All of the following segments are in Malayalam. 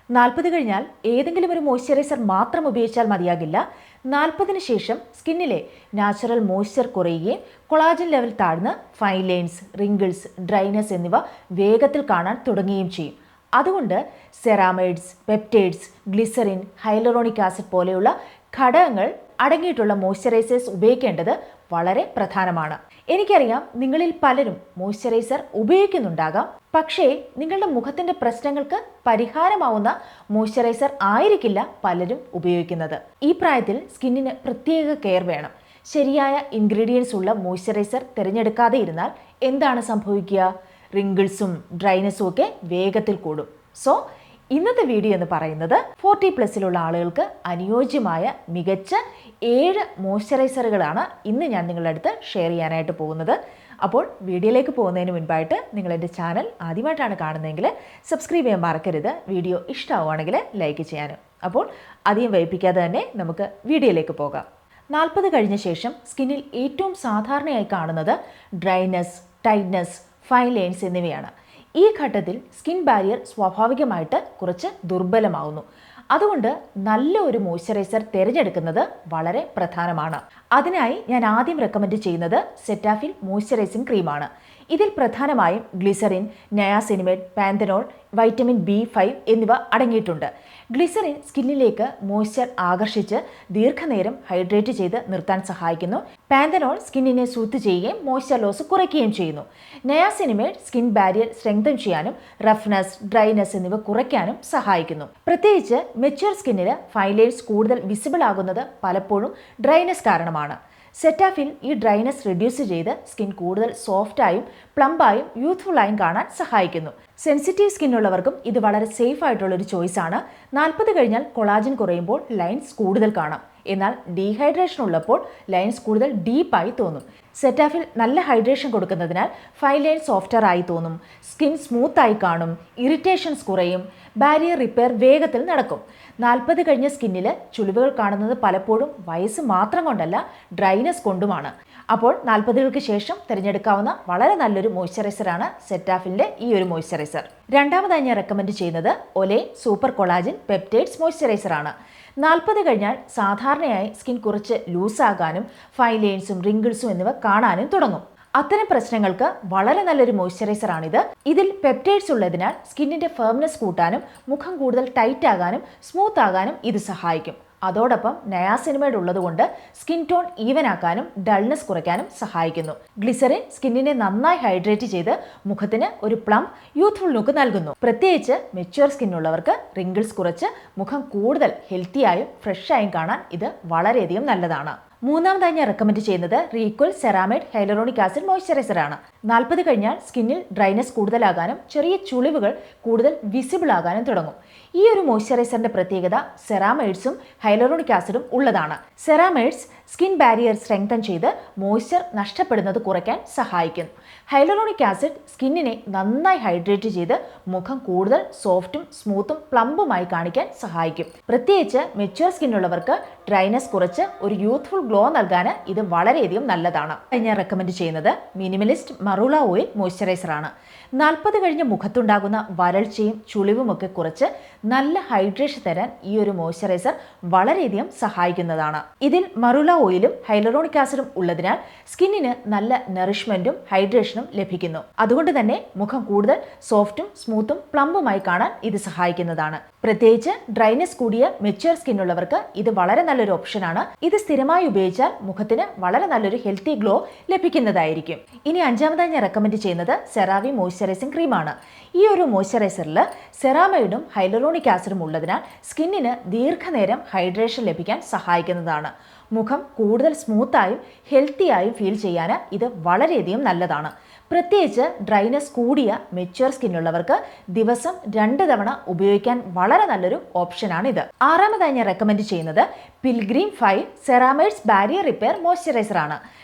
40 കഴിഞ്ഞാൽ ഏതെങ്കിലും ഒരു മോയ്സ്ചറൈസർ മാത്രം ഉപയോഗിച്ചാൽ മതിയാകില്ല. 40-ന് ശേഷം സ്കിന്നിലെ നാച്ചുറൽ മോയ്സ്ചർ കുറയുകയും കൊളാജൻ ലെവൽ താഴ്ന്ന് ഫൈൻ ലൈൻസ്, റിങ്കിൾസ്, ഡ്രൈനസ് എന്നിവ വേഗത്തിൽ കാണാൻ തുടങ്ങുകയും ചെയ്യും. അതുകൊണ്ട് ceramides, peptides, glycerin, hyaluronic acid പോലെയുള്ള ഘടകങ്ങൾ അടങ്ങിയിട്ടുള്ള മോയ്സ്ചറൈസേഴ്സ് ഉപയോഗിക്കേണ്ടത് വളരെ പ്രധാനമാണ്. എനിക്കറിയാം നിങ്ങളിൽ പലരും മോയ്സ്ചറൈസർ ഉപയോഗിക്കുന്നുണ്ടാകാം. പക്ഷേ നിങ്ങളുടെ മുഖത്തിന്റെ പ്രശ്നങ്ങൾക്ക് പരിഹാരമാവുന്ന മോയ്സ്ചറൈസർ ആയിരിക്കില്ല പലരും ഉപയോഗിക്കുന്നത്. ഈ പ്രായത്തിൽ സ്കിന്നിന് പ്രത്യേക കെയർ വേണം. ശരിയായ ഇൻഗ്രീഡിയൻസ് ഉള്ള മോയ്സ്ചറൈസർ തിരഞ്ഞെടുക്കാതെ ഇരുന്നാൽ എന്താണ് സംഭവിക്കുക? റിങ്കിൾസും ഡ്രൈനസും ഒക്കെ വേഗത്തിൽ കൂടും. സോ ഇന്നത്തെ വീഡിയോ എന്ന് പറയുന്നത് 40+ ആളുകൾക്ക് അനുയോജ്യമായ മികച്ച 7 മോയ്സ്ചറൈസറുകളാണ് ഇന്ന് ഞാൻ നിങ്ങളുടെ അടുത്ത് ഷെയർ ചെയ്യാനായിട്ട് പോകുന്നത്. അപ്പോൾ വീഡിയോയിലേക്ക് പോകുന്നതിന് മുൻപായിട്ട് നിങ്ങൾ എൻ്റെ ചാനൽ ആദ്യമായിട്ടാണ് കാണുന്നതെങ്കിൽ സബ്സ്ക്രൈബ് ചെയ്യാൻ മറക്കരുത്. വീഡിയോ ഇഷ്ടമാവുകയാണെങ്കിൽ ലൈക്ക് ചെയ്യാനും. അപ്പോൾ അധികം വൈകിപ്പിക്കാതെ തന്നെ നമുക്ക് വീഡിയോയിലേക്ക് പോകാം. 40 കഴിഞ്ഞ ശേഷം സ്കിന്നിൽ ഏറ്റവും സാധാരണയായി കാണുന്നത് ഡ്രൈനസ്, ടൈറ്റ്നസ്, ഫൈൻ ലൈൻസ് എന്നിവയാണ്. ഈ ഘട്ടത്തിൽ സ്കിൻ ബാരിയർ സ്വാഭാവികമായിട്ട് കുറച്ച് ദുർബലമാവുന്നു. അതുകൊണ്ട് നല്ല ഒരു മോയ്സ്ചറൈസർ തിരഞ്ഞെടുക്കുന്നത് വളരെ പ്രധാനമാണ്. അതിനായി ഞാൻ ആദ്യം റെക്കമെൻഡ് ചെയ്യുന്നത് സെറ്റാഫിൽ മോയ്സ്ചറൈസിംഗ് ക്രീമാണ്. ഇതിൽ പ്രധാനമായും ഗ്ലിസറിൻ, നയാസിനിമേഡ്, പാന്തനോൾ, വൈറ്റമിൻ B5 എന്നിവ അടങ്ങിയിട്ടുണ്ട്. ഗ്ലിസറിൻ സ്കിന്നിലേക്ക് മോയ്സ്ചർ ആകർഷിച്ച് ദീർഘനേരം ഹൈഡ്രേറ്റ് ചെയ്ത് നിർത്താൻ സഹായിക്കുന്നു. പാന്തനോൾ സ്കിന്നിനെ സൂത്ത് ചെയ്യുകയും മോയ്സ്ചർ ലോസ് കുറയ്ക്കുകയും ചെയ്യുന്നു. നയാസിനിമേഡ് സ്കിൻ ബാരിയർ സ്ട്രെങ്തൻ ചെയ്യാനും റഫ്നെസ്, ഡ്രൈനസ് എന്നിവ കുറയ്ക്കാനും സഹായിക്കുന്നു. പ്രത്യേകിച്ച് മെച്യൂർ സ്കിന്നിൽ ഫൈൻ ലൈൻസ് കൂടുതൽ വിസിബിൾ ആകുന്നത് പലപ്പോഴും ഡ്രൈനസ് കാരണമാണ്. സെറ്റാഫിൽ ഈ ഡ്രൈനസ് റെഡ്യൂസ് ചെയ്ത് സ്കിൻ കൂടുതൽ സോഫ്റ്റായും പ്ലംബായും യൂത്ത്ഫുള്ളായും കാണാൻ സഹായിക്കുന്നു. സെൻസിറ്റീവ് സ്കിന്നുള്ളവർക്കും ഇത് വളരെ സേഫ് ആയിട്ടുള്ളൊരു ചോയ്സാണ്. 40 കഴിഞ്ഞാൽ കൊളാജൻ കുറയുമ്പോൾ ലൈൻസ് കൂടുതൽ കാണാം. എന്നാൽ ഡീഹൈഡ്രേഷൻ ഉള്ളപ്പോൾ ലൈൻസ് കൂടുതൽ ഡീപ്പായി തോന്നും. സെറ്റാഫിൽ നല്ല ഹൈഡ്രേഷൻ കൊടുക്കുന്നതിനാൽ ഫൈൻ ലൈൻ സോഫ്റ്റർ ആയി തോന്നും, സ്കിൻ സ്മൂത്തായി കാണും, ഇറിറ്റേഷൻസ് കുറയും, ബാരിയർ റിപ്പയർ വേഗത്തിൽ നടക്കും. 40 കഴിഞ്ഞ സ്കിന്നിൽ ചുളിവുകൾ കാണുന്നത് പലപ്പോഴും വയസ്സ് മാത്രം കൊണ്ടല്ല ഡ്രൈനസ് കൊണ്ടുമാണ്. അപ്പോൾ 40കൾക്ക് ശേഷം തിരഞ്ഞെടുക്കാവുന്ന വളരെ നല്ലൊരു മോയ്സ്ചറൈസറാണ് സെറ്റാഫിലിൻ്റെ ഈ ഒരു മോയ്സ്ചറൈസർ. രണ്ടാമതായി ഞാൻ റെക്കമെൻഡ് ചെയ്യുന്നത് ഒലേ സൂപ്പർ കൊളാജൻ പെപ്റ്റൈഡ്സ് മോയ്സ്ചറൈസറാണ്. 40 കഴിഞ്ഞാൽ സാധാരണയായി സ്കിൻ കുറച്ച് ലൂസാകാനും ഫൈൻ ലൈൻസും റിങ്കിൾസും എന്നിവ കാണാനും തുടങ്ങും. അത്തരം പ്രശ്നങ്ങൾക്ക് വളരെ നല്ലൊരു മോയ്സ്ചറൈസറാണിത്. ഇതിൽ പെപ്റ്റൈഡ്സ് ഉള്ളതിനാൽ സ്കിന്നിന്റെ ഫേംനെസ് കൂട്ടാനും മുഖം കൂടുതൽ ടൈറ്റ് ആകാനും സ്മൂത്ത് ആകാനും ഇത് സഹായിക്കും. അതോടൊപ്പം നയാസിനിമേഡ് ഉള്ളതുകൊണ്ട് സ്കിൻ ടോൺ ഈവൻ ആക്കാനും ഡൾനെസ് കുറയ്ക്കാനും സഹായിക്കുന്നു. ഗ്ലിസറിൻ സ്കിന്നിനെ നന്നായി ഹൈഡ്രേറ്റ് ചെയ്ത് മുഖത്തിന് ഒരു പ്ലം യൂത്ത്ഫുൾ ലുക്ക് നൽകുന്നു. പ്രത്യേകിച്ച് മെച്യൂർ സ്കിന്നുള്ളവർക്ക് റിങ്കിൾസ് കുറച്ച് മുഖം കൂടുതൽ ഹെൽത്തിയായും ഫ്രഷായും കാണാൻ ഇത് വളരെയധികം നല്ലതാണ്. മൂന്നാമതായി ഞാൻ റെക്കമെൻഡ് ചെയ്യുന്നത് റീക്വൽ സെറാമൈഡ് ഹൈലറോണിക് ആസിഡ് മോയ്സ്ചറൈസറാണ്. 40 കഴിഞ്ഞാൽ സ്കിന്നിൽ ഡ്രൈനസ് കൂടുതലാകാനും ചെറിയ ചുളിവുകൾ കൂടുതൽ വിസിബിൾ ആകാനും തുടങ്ങും. ഈ ഒരു മോയ്സ്ചറൈസറിന്റെ പ്രത്യേകത സെറാമൈഡ്സും ഹൈലറോണിക് ആസിഡും ഉള്ളതാണ്. സെറാമൈഡ്സ് സ്കിൻ ബാരിയർ സ്ട്രെങ്തൻ ചെയ്ത് മോയ്സ്ചർ നഷ്ടപ്പെടുന്നത് കുറയ്ക്കാൻ സഹായിക്കുന്നു. ഹൈലറോണിക് ആസിഡ് സ്കിന്നിനെ നന്നായി ഹൈഡ്രേറ്റ് ചെയ്ത് മുഖം കൂടുതൽ സോഫ്റ്റും സ്മൂത്തും പ്ലംബുമായി കാണിക്കാൻ സഹായിക്കും. പ്രത്യേകിച്ച് മെച്യൂർ സ്കിന്നുള്ളവർക്ക് ഡ്രൈനസ് കുറച്ച് ഒരു യൂത്ത്ഫുൾ ഗ്ലോ നൽകാൻ ഇത് വളരെയധികം നല്ലതാണ്. ഞാൻ റെക്കമെൻഡ് ചെയ്യുന്നത് മിനിമലിസ്റ്റ് മറൂള ഓയിൽ മോയ്സ്ചറൈസറാണ്. 40 കഴിഞ്ഞ് മുഖത്തുണ്ടാകുന്ന വരൾച്ചയും ചുളിവുമൊക്കെ കുറച്ച് നല്ല ഹൈഡ്രേഷൻ തരാൻ ഈ ഒരു മോയ്സ്ചറൈസർ വളരെയധികം സഹായിക്കുന്നതാണ്. ഇതിൽ മറൂള ഓയിലും ഹൈലറോണിക് ആസിഡും ഉള്ളതിനാൽ സ്കിന്നിന് നല്ല നറിഷ്മെന്റും ഹൈഡ്രേഷനും ലഭിക്കുന്നു. അതുകൊണ്ട് തന്നെ മുഖം കൂടുതൽ സോഫ്റ്റും സ്മൂത്തും പ്ലംബുമായി കാണാൻ ഇത് സഹായിക്കുന്നതാണ്. പ്രത്യേകിച്ച് ഡ്രൈനസ് കൂടിയ മെച്യൂർ സ്കിന്നുള്ളവർക്ക് ഇത് വളരെ നല്ലൊരു ഓപ്ഷനാണ്. ഇത് സ്ഥിരമായി ഉപയോഗിച്ചാൽ മുഖത്തിന് വളരെ നല്ലൊരു ഹെൽത്തി ഗ്ലോ ലഭിക്കുന്നതായിരിക്കും. ഇനി അഞ്ചാമതായി ഞാൻ റെക്കമെൻഡ് ചെയ്യുന്നത് സെറാവി മോയ്സ്ചറൈസിംഗ് ക്രീമാണ്. ഈ ഒരു മോയ്സ്ചറൈസറിൽ സെറാമൈഡും ഹൈലറോണിക് ആസിഡും ഉള്ളതിനാൽ സ്കിന്നിന് ദീർഘനേരം ഹൈഡ്രേഷൻ ലഭിക്കാൻ സഹായിക്കുന്നതാണ്. മുഖം കൂടുതൽ സ്മൂത്തായും ഹെൽത്തിയായും ഫീൽ ചെയ്യാൻ ഇത് വളരെയധികം നല്ലതാണ്. പ്രത്യേകിച്ച് ഡ്രൈനസ് കൂടിയ മെച്യൂർ സ്കിന്നുള്ളവർക്ക് ദിവസം 2 തവണ ഉപയോഗിക്കാൻ വളരെ നല്ലൊരു ഓപ്ഷനാണ് ഇത്. ആറാമതായി ഞാൻ റെക്കമെൻഡ് ചെയ്യുന്നത് പിൽഗ്രീം 5 സെറാമൈഡ്സ് ബാരിയർ റിപ്പയർ മോയ്സ്ചറൈസറാണ്.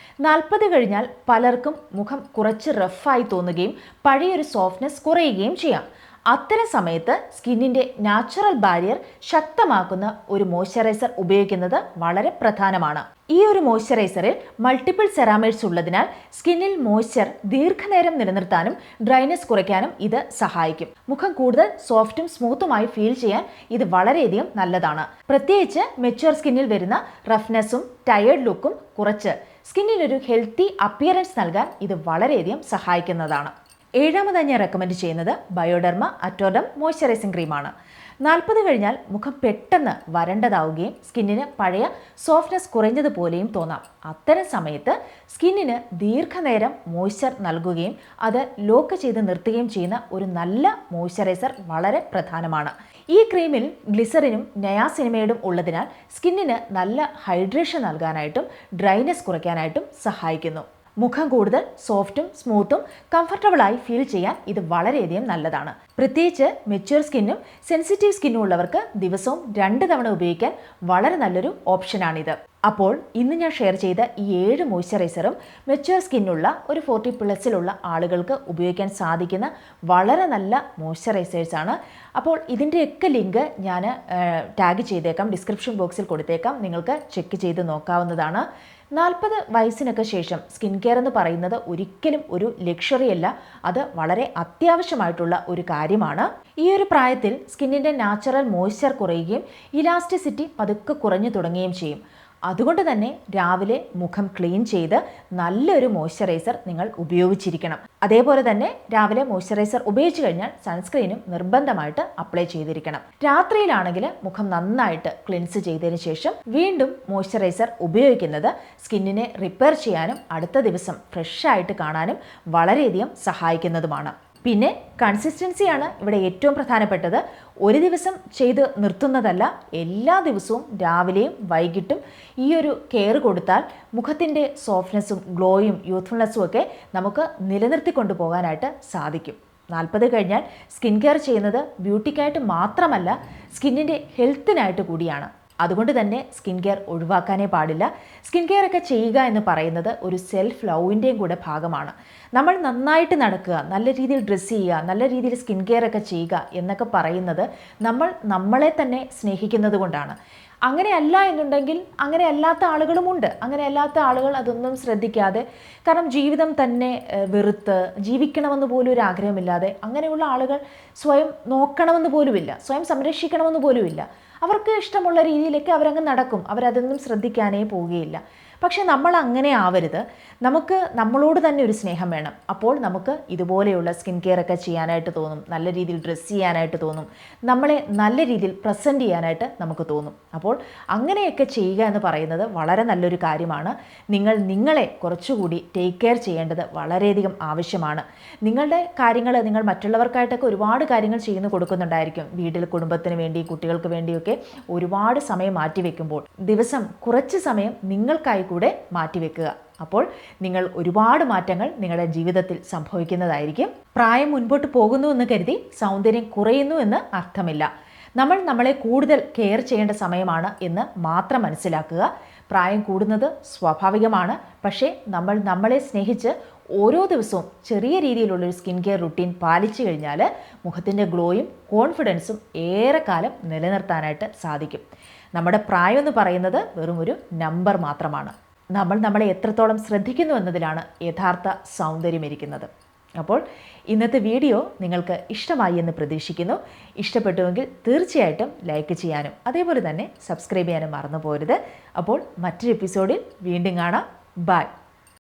40 കഴിഞ്ഞാൽ പലർക്കും മുഖം കുറച്ച് റഫായി തോന്നുകയും പഴയൊരു സോഫ്റ്റ്നെസ് കുറയുകയും ചെയ്യാം. അത്തരം സമയത്ത് സ്കിന്നിൻ്റെ നാച്ചുറൽ ബാരിയർ ശക്തമാക്കുന്ന ഒരു മോയ്സ്ചറൈസർ ഉപയോഗിക്കുന്നത് വളരെ പ്രധാനമാണ്. ഈ ഒരു മോയ്സ്ചറൈസറിൽ മൾട്ടിപ്പിൾ സെറാമൈഡ്സ് ഉള്ളതിനാൽ സ്കിന്നിൽ മോയ്സ്ചർ ദീർഘനേരം നിലനിർത്താനും ഡ്രൈനെസ് കുറയ്ക്കാനും ഇത് സഹായിക്കും. മുഖം കൂടുതൽ സോഫ്റ്റും സ്മൂത്തുമായി ഫീൽ ചെയ്യാൻ ഇത് വളരെയധികം നല്ലതാണ്. പ്രത്യേകിച്ച് മെച്യൂർ സ്കിന്നിൽ വരുന്ന റഫ്നെസ്സും ടയേർഡ് ലുക്കും കുറച്ച് സ്കിന്നിനൊരു ഹെൽത്തി അപ്പിയറൻസ് നൽകാൻ ഇത് വളരെയധികം സഹായിക്കുന്നതാണ്. ഏഴാമതായി ഞാൻ റെക്കമെൻഡ് ചെയ്യുന്നത് ബയോഡെർമ അറ്റോഡം മോയ്സ്ചറൈസിംഗ് ക്രീമാണ്. 40 കഴിഞ്ഞാൽ മുഖം പെട്ടെന്ന് വരണ്ടതാവുകയും സ്കിന്നിന് പഴയ സോഫ്റ്റ്നെസ് കുറഞ്ഞതുപോലെയും തോന്നാം. അത്തരം സമയത്ത് സ്കിന്നിന് ദീർഘനേരം മോയ്സ്ചർ നൽകുകയും അത് ലോക്ക് ചെയ്ത് നിർത്തുകയും ചെയ്യുന്ന ഒരു നല്ല മോയ്സ്ചറൈസർ വളരെ പ്രധാനമാണ്. ഈ ക്രീമിൽ ഗ്ലിസറിനും നയാസിനിമൈഡും ഉള്ളതിനാൽ സ്കിന്നിന് നല്ല ഹൈഡ്രേഷൻ നൽകാനായിട്ടും ഡ്രൈനെസ് കുറയ്ക്കാനായിട്ടും സഹായിക്കുന്നു. മുഖം കൂടുതൽ സോഫ്റ്റും സ്മൂത്തും കംഫർട്ടബിളായി ഫീൽ ചെയ്യാൻ ഇത് വളരെയധികം നല്ലതാണ്. പ്രത്യേകിച്ച് മെച്യൂർ സ്കിന്നും സെൻസിറ്റീവ് സ്കിന്നും ഉള്ളവർക്ക് ദിവസവും 2 തവണ ഉപയോഗിക്കാൻ വളരെ നല്ലൊരു ഓപ്ഷനാണിത്. അപ്പോൾ ഇന്ന് ഞാൻ ഷെയർ ചെയ്ത ഈ 7 മോയ്സ്ചറൈസറും മെച്യൂർ സ്കിന്നുള്ള ഒരു 40+ ആളുകൾക്ക് ഉപയോഗിക്കാൻ സാധിക്കുന്ന വളരെ നല്ല മോയ്സ്ചറൈസേഴ്സാണ്. അപ്പോൾ ഇതിൻ്റെയൊക്കെ ലിങ്ക് ഞാൻ ടാഗ് ചെയ്തേക്കാം, ഡിസ്ക്രിപ്ഷൻ ബോക്സിൽ കൊടുത്തേക്കാം, നിങ്ങൾക്ക് ചെക്ക് ചെയ്ത് നോക്കാവുന്നതാണ്. 40 വയസ്സിനൊക്കെ ശേഷം സ്കിൻ കെയർ എന്ന് പറയുന്നത് ഒരിക്കലും ഒരു ലക്ഷറി അല്ല, അത് വളരെ അത്യാവശ്യമായിട്ടുള്ള ഒരു കാര്യമാണ്. ഈ ഒരു പ്രായത്തിൽ സ്കിന്നിൻ്റെ നാച്ചുറൽ മോയ്സ്ചർ കുറയുകയും ഇലാസ്റ്റിസിറ്റി പതുക്കെ കുറഞ്ഞു തുടങ്ങുകയും ചെയ്യും. അതുകൊണ്ട് തന്നെ രാവിലെ മുഖം ക്ലീൻ ചെയ്ത് നല്ലൊരു മോയ്സ്ചറൈസർ നിങ്ങൾ ഉപയോഗിച്ചിരിക്കണം. അതേപോലെ തന്നെ രാവിലെ മോയ്സ്ചറൈസർ ഉപയോഗിച്ച് കഴിഞ്ഞാൽ സൺസ്ക്രീനും നിർബന്ധമായിട്ട് അപ്ലൈ ചെയ്തിരിക്കണം. രാത്രിയിലാണെങ്കിൽ മുഖം നന്നായിട്ട് ക്ലിൻസ് ചെയ്തതിന് ശേഷം വീണ്ടും മോയ്സ്ചറൈസർ ഉപയോഗിക്കുന്നത് സ്കിന്നിനെ റിപ്പയർ ചെയ്യാനും അടുത്ത ദിവസം ഫ്രഷ് ആയിട്ട് കാണാനും വളരെയധികം സഹായിക്കുന്നതുമാണ്. പിന്നെ കൺസിസ്റ്റൻസിയാണ് ഇവിടെ ഏറ്റവും പ്രധാനപ്പെട്ടത്. ഒരു ദിവസം ചെയ്ത് നിർത്തുന്നതല്ല, എല്ലാ ദിവസവും രാവിലെയും വൈകിട്ടും ഈ ഒരു കെയർ കൊടുത്താൽ മുഖത്തിൻ്റെ സോഫ്റ്റ്നെസ്സും ഗ്ലോയും യൂത്ത്ഫുൾനെസ്സും ഒക്കെ നമുക്ക് നിലനിർത്തിക്കൊണ്ടു പോകാനായിട്ട് സാധിക്കും. 40 കഴിഞ്ഞാൽ സ്കിൻ കെയർ ചെയ്യുന്നത് ബ്യൂട്ടിക്കായിട്ട് മാത്രമല്ല, സ്കിന്നിൻ്റെ ഹെൽത്തിനായിട്ട് കൂടിയാണ്. അതുകൊണ്ട് തന്നെ സ്കിൻ കെയർ ഒഴിവാക്കാനേ പാടില്ല. സ്കിൻ കെയർ ഒക്കെ ചെയ്യുക എന്ന് പറയുന്നത് ഒരു സെൽഫ് ലവിൻ്റെയും കൂടെ ഭാഗമാണ്. നമ്മൾ നന്നായിട്ട് നടക്കുക, നല്ല രീതിയിൽ ഡ്രസ്സ് ചെയ്യുക, നല്ല രീതിയിൽ സ്കിൻ കെയർ ഒക്കെ ചെയ്യുക എന്നൊക്കെ പറയുന്നത് നമ്മൾ നമ്മളെ തന്നെ സ്നേഹിക്കുന്നത് കൊണ്ടാണ്. അങ്ങനെയല്ല എന്നുണ്ടെങ്കിൽ അങ്ങനെ അല്ലാത്ത ആളുകളുമുണ്ട്. അങ്ങനെ അല്ലാത്ത ആളുകൾ അതൊന്നും ശ്രദ്ധിക്കാതെ, കാരണം ജീവിതം തന്നെ വെറുത്ത് ജീവിക്കണമെന്ന് പോലും ഒരു ആഗ്രഹമില്ലാതെ അങ്ങനെയുള്ള ആളുകൾ സ്വയം നോക്കണമെന്ന് പോലുമില്ല, സ്വയം സംരക്ഷിക്കണമെന്ന് പോലുമില്ല. അവർക്ക് ഇഷ്ടമുള്ള രീതിയിലൊക്കെ അവരങ്ങ് നടക്കും, അവരതൊന്നും ശ്രദ്ധിക്കാനേ പോവുകയില്ല. പക്ഷെ നമ്മൾ അങ്ങനെ ആവരുത്. നമുക്ക് നമ്മളോട് തന്നെ ഒരു സ്നേഹം വേണം. അപ്പോൾ നമുക്ക് ഇതുപോലെയുള്ള സ്കിൻ കെയർ ഒക്കെ ചെയ്യാനായിട്ട് തോന്നും, നല്ല രീതിയിൽ ഡ്രസ്സ് ചെയ്യാനായിട്ട് തോന്നും, നമ്മളെ നല്ല രീതിയിൽ പ്രസൻറ്റ് ചെയ്യാനായിട്ട് നമുക്ക് തോന്നും. അപ്പോൾ അങ്ങനെയൊക്കെ ചെയ്യുക എന്ന് പറയുന്നത് വളരെ നല്ലൊരു കാര്യമാണ്. നിങ്ങൾ നിങ്ങളെ കുറച്ചുകൂടി ടേക്ക് കെയർ ചെയ്യേണ്ടത് വളരെയധികം ആവശ്യമാണ്. നിങ്ങളുടെ കാര്യങ്ങൾ നിങ്ങൾ മറ്റുള്ളവർക്കായിട്ടൊക്കെ ഒരുപാട് കാര്യങ്ങൾ ചെയ്യുന്നു കൊടുക്കുന്നുണ്ടായിരിക്കും. വീട്ടിൽ കുടുംബത്തിന് വേണ്ടി കുട്ടികൾക്ക് വേണ്ടിയൊക്കെ ഒരുപാട് സമയം മാറ്റിവെക്കുമ്പോൾ ദിവസം കുറച്ച് സമയം നിങ്ങൾക്കായി കൂടെ മാറ്റിവെക്കുക. അപ്പോൾ നിങ്ങൾ ഒരുപാട് മാറ്റങ്ങൾ നിങ്ങളുടെ ജീവിതത്തിൽ സംഭവിക്കുന്നതായിരിക്കും. പ്രായം മുൻപോട്ട് പോകുന്നു എന്ന് കരുതി സൗന്ദര്യം കുറയുന്നു എന്ന് അർത്ഥമില്ല. നമ്മൾ നമ്മളെ കൂടുതൽ കെയർ ചെയ്യേണ്ട സമയമാണ് എന്ന് മാത്രം മനസ്സിലാക്കുക. പ്രായം കൂടുന്നത് സ്വാഭാവികമാണ്. പക്ഷേ നമ്മൾ നമ്മളെ സ്നേഹിച്ച് ഓരോ ദിവസവും ചെറിയ രീതിയിലുള്ളൊരു സ്കിൻ കെയർ റുട്ടീൻ പാലിച്ചു കഴിഞ്ഞാൽ മുഖത്തിൻ്റെ ഗ്ലോയും കോൺഫിഡൻസും ഏറെക്കാലം നിലനിർത്താനായിട്ട് സാധിക്കും. നമ്മുടെ പ്രായം എന്ന് പറയുന്നത് വെറും ഒരു നമ്പർ മാത്രമാണ്. നമ്മൾ നമ്മളെ എത്രത്തോളം ശ്രദ്ധിക്കുന്നു എന്നതിലാണ് യഥാർത്ഥ സൗന്ദര്യം ഇരിക്കുന്നത്. അപ്പോൾ ഇന്നത്തെ വീഡിയോ നിങ്ങൾക്ക് ഇഷ്ടമായി എന്ന് പ്രതീക്ഷിക്കുന്നു. ഇഷ്ടപ്പെട്ടുവെങ്കിൽ തീർച്ചയായിട്ടും ലൈക്ക് ചെയ്യാനും അതേപോലെ തന്നെ സബ്സ്ക്രൈബ് ചെയ്യാനും മറന്നു പോരുത്. അപ്പോൾ മറ്റൊരു എപ്പിസോഡിൽ വീണ്ടും കാണാം. ബൈ.